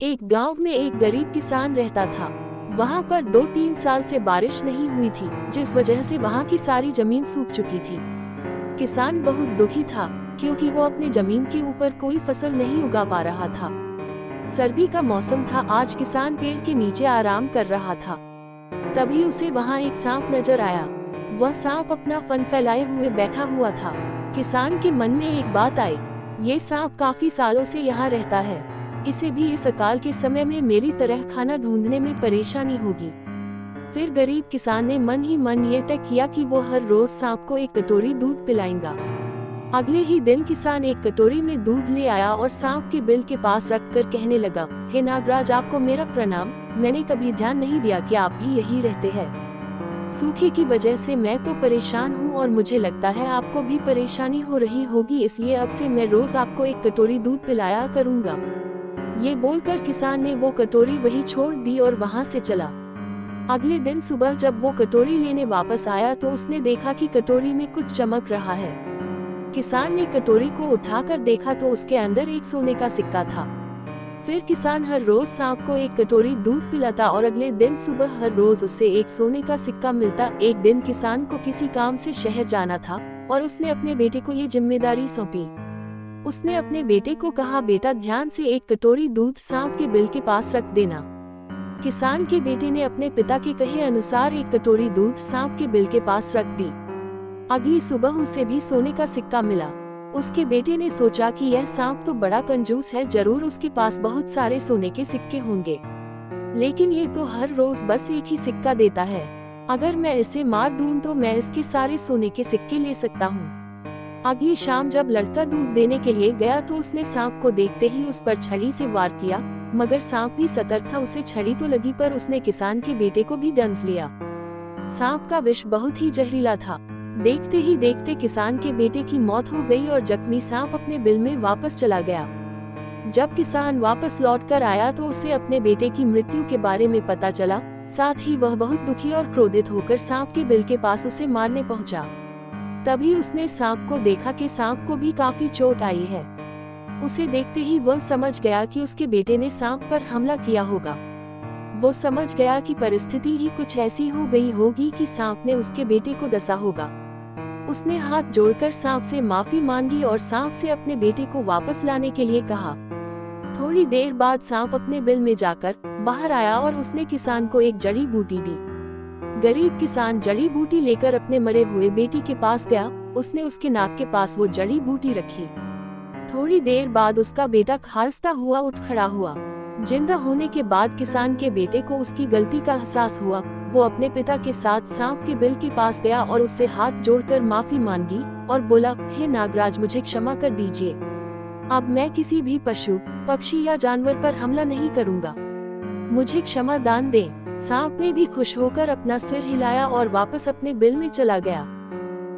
एक गांव में एक गरीब किसान रहता था। वहां पर 2-3 साल से बारिश नहीं हुई थी, जिस वजह से वहां की सारी जमीन सूख चुकी थी। किसान बहुत दुखी था, क्योंकि वो अपने जमीन के ऊपर कोई फसल नहीं उगा पा रहा था। सर्दी का मौसम था। आज किसान पेड़ के नीचे आराम कर रहा था। तभी उसे वहां एक सांप नजर आया। वह सांप अपना फन फैलाए हुए बैठा हुआ था। किसान के मन में एक बात आई, ये सांप काफी सालों से यहाँ रहता है, इसे भी इस अकाल के समय में मेरी तरह खाना ढूंढने में परेशानी होगी। फिर गरीब किसान ने मन ही मन ये तय किया कि वो हर रोज सांप को एक कटोरी दूध पिलाएगा। अगले ही दिन किसान एक कटोरी में दूध ले आया और सांप के बिल के पास रखकर कहने लगा, हे नागराज, आपको मेरा प्रणाम। मैंने कभी ध्यान नहीं दिया कि आप भी यही रहते हैं। सूखे की वजह से मैं तो परेशान हूँ और मुझे लगता है आपको भी परेशानी हो रही होगी, इसलिए अब से मैं रोज आपको एक कटोरी दूध पिलाया करूँगा। ये बोलकर किसान ने वो कटोरी वहीं छोड़ दी और वहां से चला। अगले दिन सुबह जब वो कटोरी लेने वापस आया तो उसने देखा कि कटोरी में कुछ चमक रहा है। किसान ने कटोरी को उठाकर देखा तो उसके अंदर एक सोने का सिक्का था। फिर किसान हर रोज सांप को एक कटोरी दूध पिलाता और अगले दिन सुबह हर रोज उसे एक सोने का सिक्का मिलता। एक दिन किसान को किसी काम से शहर जाना था और उसने अपने बेटे को ये जिम्मेदारी सौंपी। उसने अपने बेटे को कहा, बेटा ध्यान से एक कटोरी दूध सांप के बिल के पास रख देना। किसान के बेटे ने अपने पिता के कहे अनुसार एक कटोरी दूध सांप के बिल के पास रख दी। अगली सुबह उसे भी सोने का सिक्का मिला। उसके बेटे ने सोचा कि यह सांप तो बड़ा कंजूस है, जरूर उसके पास बहुत सारे सोने के सिक्के होंगे, लेकिन ये तो हर रोज बस एक ही सिक्का देता है। अगर मैं इसे मार दूं तो मैं इसके सारे सोने के सिक्के ले सकता हूँ। अगली शाम जब लड़का दूध देने के लिए गया तो उसने सांप को देखते ही उस पर छड़ी से वार किया, मगर सांप भी सतर्क था। उसे छड़ी तो लगी पर उसने किसान के बेटे को भी डंस लिया। सांप का विष बहुत ही जहरीला था। देखते ही देखते किसान के बेटे की मौत हो गई और जख्मी सांप अपने बिल में वापस चला गया। जब किसान वापस लौट कर आया तो उसे अपने बेटे की मृत्यु के बारे में पता चला। साथ ही वह बहुत दुखी और क्रोधित होकर सांप के बिल के पास उसे मारने पहुंचा। तभी उसने सांप को देखा कि सांप को भी काफी चोट आई है। उसे देखते ही वह समझ गया कि उसके बेटे ने सांप पर हमला किया होगा। वो समझ गया कि परिस्थिति ही कुछ ऐसी हो गई होगी कि सांप ने उसके बेटे को डसा होगा। उसने हाथ जोड़कर सांप से माफी मांगी और सांप से अपने बेटे को वापस लाने के लिए कहा। थोड़ी देर बाद सांप अपने बिल में जाकर बाहर आया और उसने किसान को एक जड़ी बूटी दी। गरीब किसान जड़ी बूटी लेकर अपने मरे हुए बेटे के पास गया। उसने उसके नाक के पास वो जड़ी बूटी रखी। थोड़ी देर बाद उसका बेटा खांसता हुआ उठ खड़ा हुआ। जिंदा होने के बाद किसान के बेटे को उसकी गलती का एहसास हुआ। वो अपने पिता के साथ सांप के बिल के पास गया और उससे हाथ जोड़कर माफी मांगी और बोला, हे नागराज, मुझे क्षमा कर दीजिए। अब मैं किसी भी पशु, पक्षी या जानवर पर हमला नहीं करूँगा। मुझे क्षमा दान दें। सांप ने भी खुश होकर अपना सिर हिलाया और वापस अपने बिल में चला गया।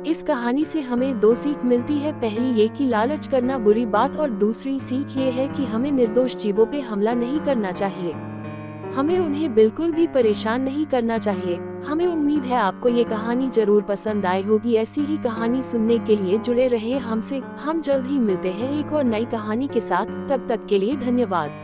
इस कहानी से हमें 2 सीख मिलती है। पहली ये कि लालच करना बुरी बात, और दूसरी सीख ये है कि हमें निर्दोष जीवों पे हमला नहीं करना चाहिए। हमें उन्हें बिल्कुल भी परेशान नहीं करना चाहिए। हमें उम्मीद है आपको ये कहानी जरूर पसंद आई होगी। ऐसी ही कहानी सुनने के लिए जुड़े रहे हमसे। हम जल्द ही मिलते हैं एक और नई कहानी के साथ। तब तक के लिए धन्यवाद।